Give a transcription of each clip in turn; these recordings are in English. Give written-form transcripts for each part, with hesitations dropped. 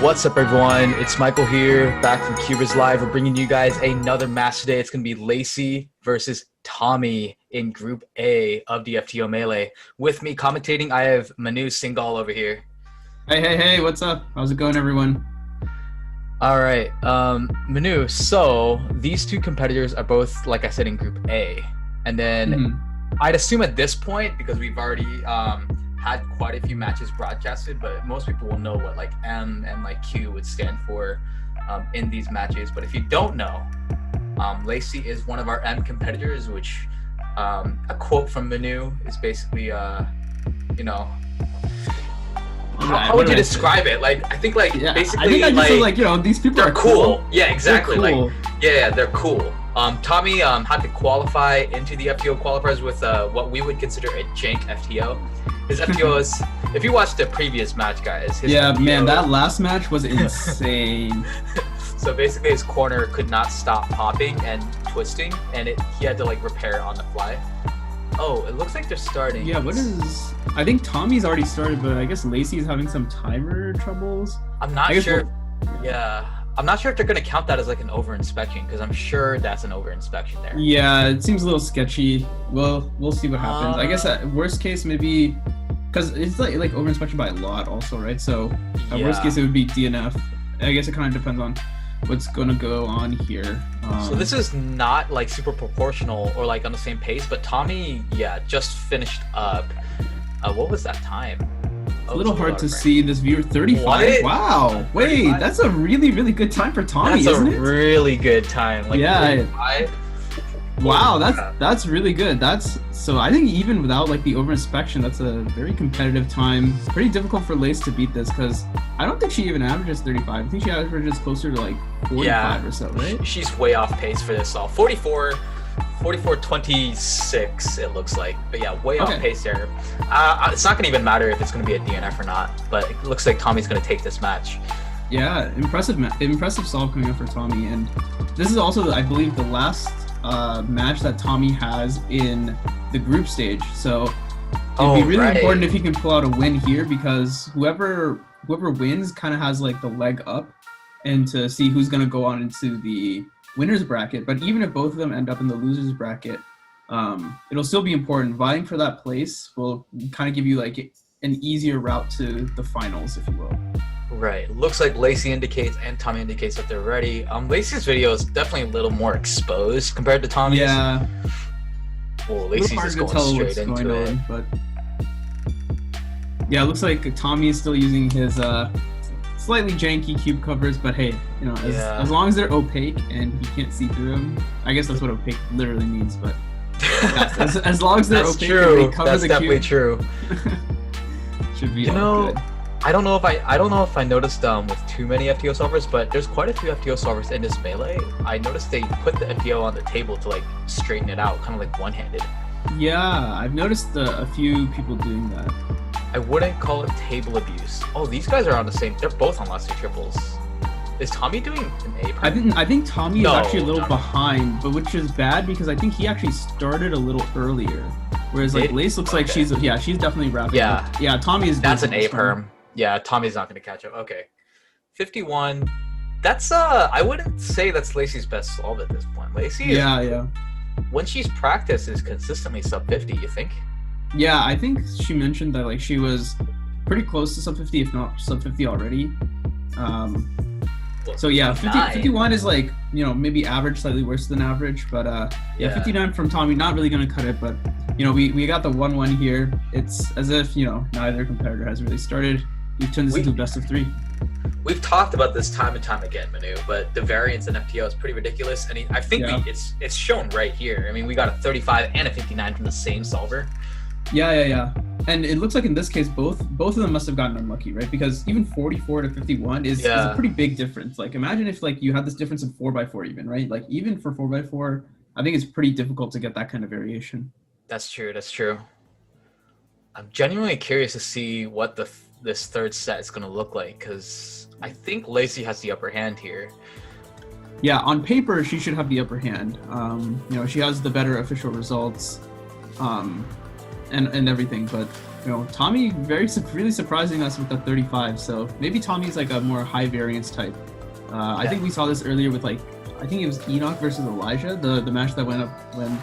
What's up, everyone? It's Michael here, back from CubersLive. We're bringing you guys another match today. It's going to be Lacey versus Tommy in Group A of the FTO Melee. With me commentating, I have Manu Singhal over here. Hey, what's up? How's it going, everyone? All right, Manu, so these two competitors are both, like I said, in Group A. And then I'd assume at this point, because we've already had quite a few matches broadcasted, but most people will know what like M and like Q would stand for in these matches. But if you don't know, Lacey is one of our M competitors, which a quote from Manu is basically, how would you describe it? Like, I think like basically I think I just feel like, these people they're are cool. Yeah, exactly. Cool. Like, yeah, they're cool. Tommy had to qualify into the FTO qualifiers with what we would consider a jank FTO. His FTO is, if you watched the previous match, guys. Man, that last match was insane. So basically, his corner could not stop popping and twisting, and he had to like repair it on the fly. Oh, it looks like they're starting. Yeah, I think Tommy's already started, but I guess Lacey's having some timer troubles. I'm not sure. Yeah. I'm not sure if they're going to count that as like an over inspection, because I'm sure that's an over inspection there. Yeah, it seems a little sketchy. Well, we'll see what happens. I guess at worst case, maybe, because it's like over inspection by a lot also, right? So at worst case, it would be DNF. I guess it kind of depends on what's going to go on here. So this is not like super proportional or like on the same pace, but Tommy, just finished up. What was that time? A little hard to see this viewer. 35. What? Wow. Wait, 35? That's a really, really good time for Tommy, isn't it? That's a really good time. Like, yeah. 35? Wow, that's really good. So I think even without like the over inspection, that's a very competitive time. Pretty difficult for Lace to beat this because I don't think she even averages 35. I think she averages closer to like 45 or so, right? She's way off pace for this all. 44-26 it looks like, but yeah, way off pace there. It's not gonna even matter if it's gonna be a DNF or not, but it looks like Tommy's gonna take this match. Yeah, impressive solve coming up for Tommy, and this is also, I believe, the last match that Tommy has in the group stage. So it'd be really important if he can pull out a win here, because whoever wins kind of has like the leg up, and to see who's gonna go on into the winner's bracket. But even if both of them end up in the loser's bracket, it'll still be important. Vying for that place will kind of give you like an easier route to the finals, if you will. Right. Looks like Lacey indicates and Tommy indicates that they're ready. Lacey's video is definitely a little more exposed compared to Tommy's. Yeah. Well, Lacey's just going straight into it. But yeah, it looks like Tommy is still using his slightly janky cube covers, but hey, as long as they're opaque and you can't see through them, I guess that's what opaque literally means. But as long as they're opaque, and they cover the definitely cube, true. Should be all good. I don't know if I noticed with too many FTO solvers, but there's quite a few FTO solvers in this melee. I noticed they put the FTO on the table to like straighten it out, kind of like one-handed. Yeah, I've noticed a few people doing that. I wouldn't call it table abuse. Oh, these guys are on the same. They're both on last two triples. Is Tommy doing an A? I think Tommy is actually a little behind, but which is bad because I think he actually started a little earlier. Whereas like Lace looks like she's definitely wrapping up. Yeah, Tommy is. That's an A perm. Yeah, Tommy's not going to catch up. Okay, 51. That's I wouldn't say that's Lacey's best solve at this point. Lacey is, when she's practiced, is consistently sub 50. You think? Yeah, I think she mentioned that like she was pretty close to sub 50, if not sub 50 already. So yeah, 51 is like, maybe average, slightly worse than average, but 59 from Tommy, not really gonna cut it, but we got the 1-1 here. It's as if neither competitor has really started. We've turned this into a best of 3. We've talked about this time and time again, Manu, but the variance in FTO is pretty ridiculous, and I think it's shown right here. I mean, we got a 35 and a 59 from the same solver. Yeah. And it looks like in this case, both of them must have gotten unlucky, right? Because even 44 to 51 is a pretty big difference. Like, imagine if like you had this difference in 4x4 even, right? Like, even for 4x4, I think it's pretty difficult to get that kind of variation. That's true. I'm genuinely curious to see what this third set is going to look like, because I think Lacey has the upper hand here. Yeah, on paper, she should have the upper hand. She has the better official results. and everything, but you know, Tommy really surprising us with the 35. So maybe Tommy's like a more high variance type. I think we saw this earlier with like, I think it was Enoch versus Elijah, the match that went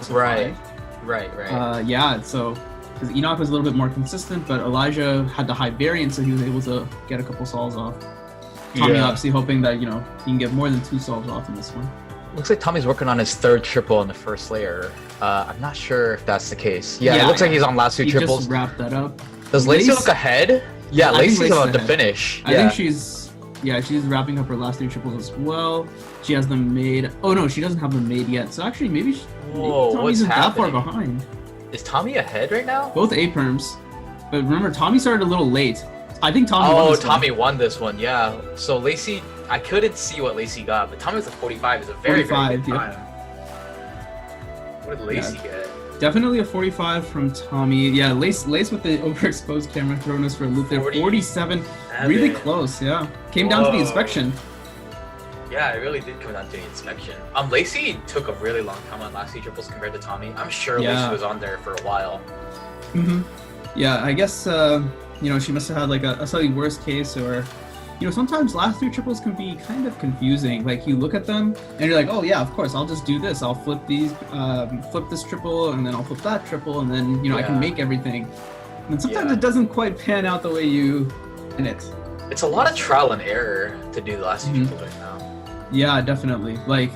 to right. 5. Right. Yeah, so because Enoch was a little bit more consistent, but Elijah had the high variance, so he was able to get a couple solves off. Tommy obviously hoping that, you know, he can get more than 2 solves off in this one. Looks like Tommy's working on his 3rd triple in the first layer. I'm not sure if that's the case. Yeah, it looks like he's on last 2 triples. Just wrapped that up. Does Lacey look ahead? Yeah, Lacey's about to finish. I think she's wrapping up her last 3 triples as well. She has them made. Oh no, she doesn't have them made yet. So actually, maybe Tommy isn't that far behind. Is Tommy ahead right now? Both A perms, but remember Tommy started a little late. I think Tommy won this one. Tommy won this one, yeah. So Lacey, I couldn't see what Lacey got, but Tommy was a 45. Is a very, very good time. What did Lacey get? Definitely a 45 from Tommy. Yeah, Lace with the overexposed camera throwing us for a loop there. 47, really close, yeah. Came down to the inspection. Yeah, it really did come down to the inspection. Lacey took a really long time on last 2 triples compared to Tommy. I'm sure Lacey was on there for a while. Yeah, I guess, you know, she must have had like a slightly worse case, or, you know, sometimes last 3 triples can be kind of confusing. Like you look at them and you're like, oh yeah, of course, I'll just do this. I'll flip these, flip this triple, and then I'll flip that triple, and then, you know, I can make everything. And sometimes it doesn't quite pan out the way you in it. It's a lot of trial and error to do the last 2 triples right now. Yeah, definitely. Like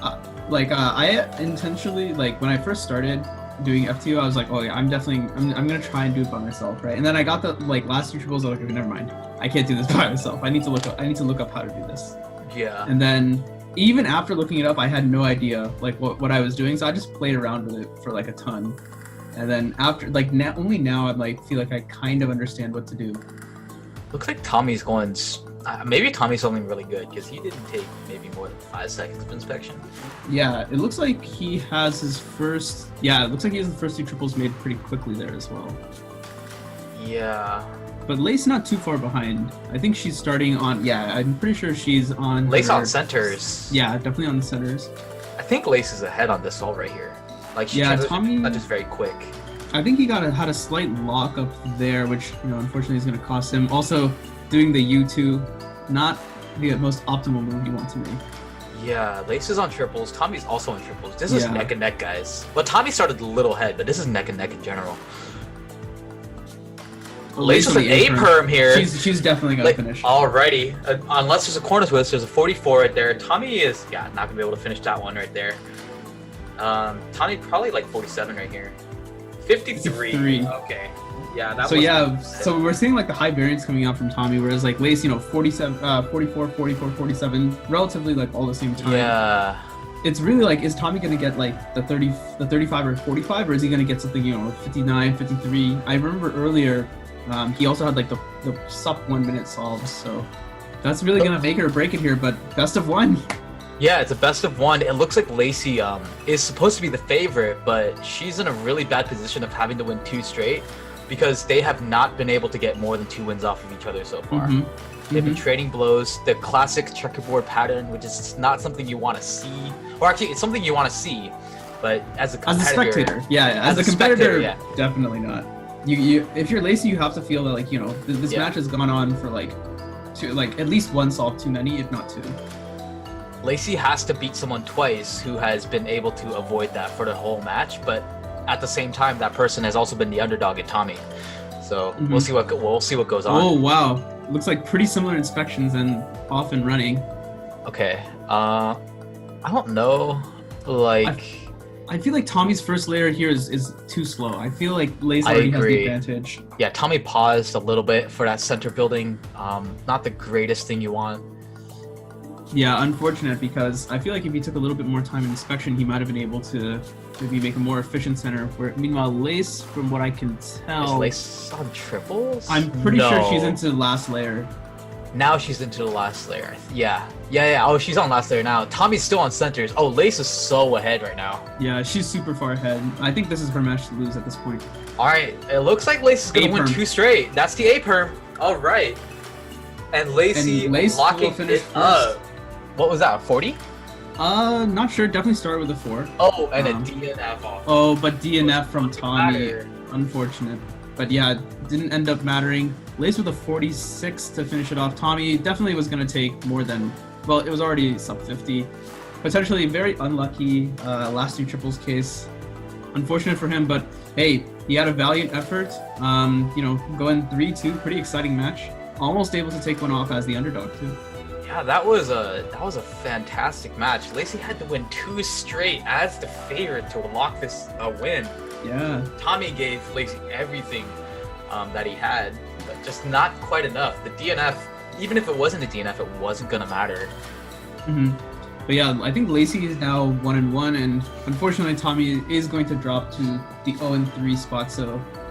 I intentionally, like when I first started doing FTO, I was like, oh yeah, I'm gonna try and do it by myself, right? And then I got the like last 2 triples. I was like, okay, never mind, I can't do this by myself. I need to look up how to do this. Yeah. And then even after looking it up, I had no idea like what I was doing, so I just played around with it for like a ton. And then after, like only now, I like feel like I kind of understand what to do. Looks like Tommy's going. Maybe Tommy's something really good because he didn't take maybe more than 5 seconds of inspection. Yeah, it looks like he has his first. Yeah, it looks like he has the first 2 triples made pretty quickly there as well. Yeah. But Lace not too far behind. I think she's starting on. Yeah, I'm pretty sure she's on. Lace on centers. Yeah, definitely on the centers. I think Lace is ahead on this all right here. Like Tommy. Not just very quick. I think he had a slight lock up there, which, you know, unfortunately is going to cost him. Also, doing the U2, not the most optimal move you want to make. Yeah, Lace is on triples. Tommy's also on triples. This is neck and neck, guys. Well, Tommy started a little ahead, but this is neck and neck in general. Lace is an A perm here. She's definitely gonna finish. Alrighty, unless there's a corner twist, there's a 44 right there. Tommy is not gonna be able to finish that one right there. Tommy probably like 47 right here. 53. Okay. Yeah. So we're seeing like the high variance coming out from Tommy, whereas like Lace, you know, 47, 44, 44, 47, relatively like all the same time. Yeah. It's really like, is Tommy gonna get like the 35 or 45, or is he gonna get something, you know, 59, 53? I remember earlier, he also had like the sub 1 minute solves, so that's really gonna make it or break it here. But best of 1. Yeah, it's a best of 1. It looks like Lacey is supposed to be the favorite, but she's in a really bad position of having to win 2 straight because they have not been able to get more than 2 wins off of each other so far. They've been trading blows, the classic checkerboard pattern, which is not something you want to see. Or actually, it's something you want to see, but as a competitor, as a competitor, definitely not. You if you're Lacey, you have to feel that, like, you know, this match has gone on for like at least 1 solve too many, if not 2. Lacey has to beat someone twice who has been able to avoid that for the whole match, but at the same time, that person has also been the underdog at Tommy. So we'll see what goes on. Oh wow, looks like pretty similar inspections and off and running. Okay, I don't know, like. I feel like Tommy's first layer here is too slow. I feel like Lacey already has the advantage. Yeah, Tommy paused a little bit for that center building. Not the greatest thing you want. Yeah, unfortunate, because I feel like if he took a little bit more time in inspection, he might have been able to maybe make a more efficient center. Meanwhile, Lace, from what I can tell... Is Lace on triples? I'm pretty sure she's into the last layer. Now she's into the last layer. Yeah. Oh, she's on last layer now. Tommy's still on centers. Oh, Lace is so ahead right now. Yeah, she's super far ahead. I think this is her match to lose at this point. All right, it looks like Lace is going to win 2 straight. That's the A-perm. All right. And Lacey locking it up. What was that, 40? Not sure. Definitely started with a 4. Oh, and a DNF off. Oh, but DNF from Tommy. Unfortunate. But yeah, it didn't end up mattering. Lace with a 46 to finish it off. Tommy definitely was going to take more than, well, it was already sub 50. Potentially very unlucky last two triples case. Unfortunate for him, but hey, he had a valiant effort. Going 3-2, pretty exciting match. Almost able to take one off as the underdog too. Yeah, that was a fantastic match. Lacey had to win 2 straight as the favorite to lock this win. Yeah. Tommy gave Lacey everything that he had, but just not quite enough. The DNF, even if it wasn't a DNF, it wasn't gonna matter. Mm-hmm. But yeah, I think Lacey is now 1-1, and unfortunately Tommy is going to drop to the 0-3 spot.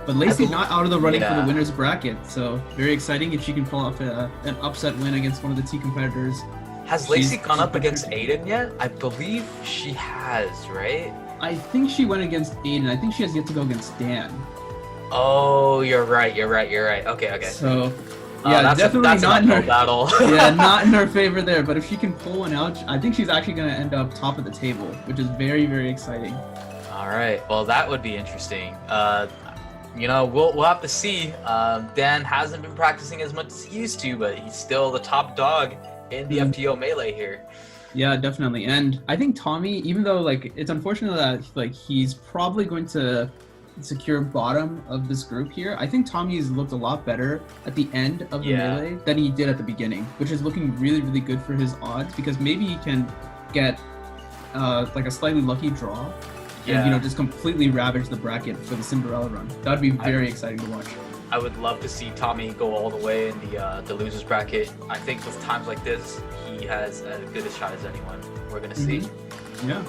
But Lacey not out of the running for the winner's bracket, so very exciting if she can pull off an upset win against one of the T competitors. Has Lacey gone up against Aiden yet? I believe she has, right? I think she went against Aiden. I think she has yet to go against Dan. Oh, you're right. Okay. So, yeah, definitely not in her battle. Yeah, not in her favor there. But if she can pull one out, I think she's actually going to end up top of the table, which is very, very exciting. All right. Well, that would be interesting. We'll have to see. Dan hasn't been practicing as much as he used to, but he's still the top dog in the FTO Melee here. Yeah, definitely. And I think Tommy, even though it's unfortunate that he's probably going to secure bottom of this group here, I think Tommy's looked a lot better at the end of the Melee than he did at the beginning, which is looking really, really good for his odds, because maybe he can get a slightly lucky draw and just completely ravage the bracket for the Cinderella run. That would be very exciting to watch. I would love to see Tommy go all the way in the losers bracket. I think with times like this, he has as good a shot as anyone. We're gonna see. Yeah.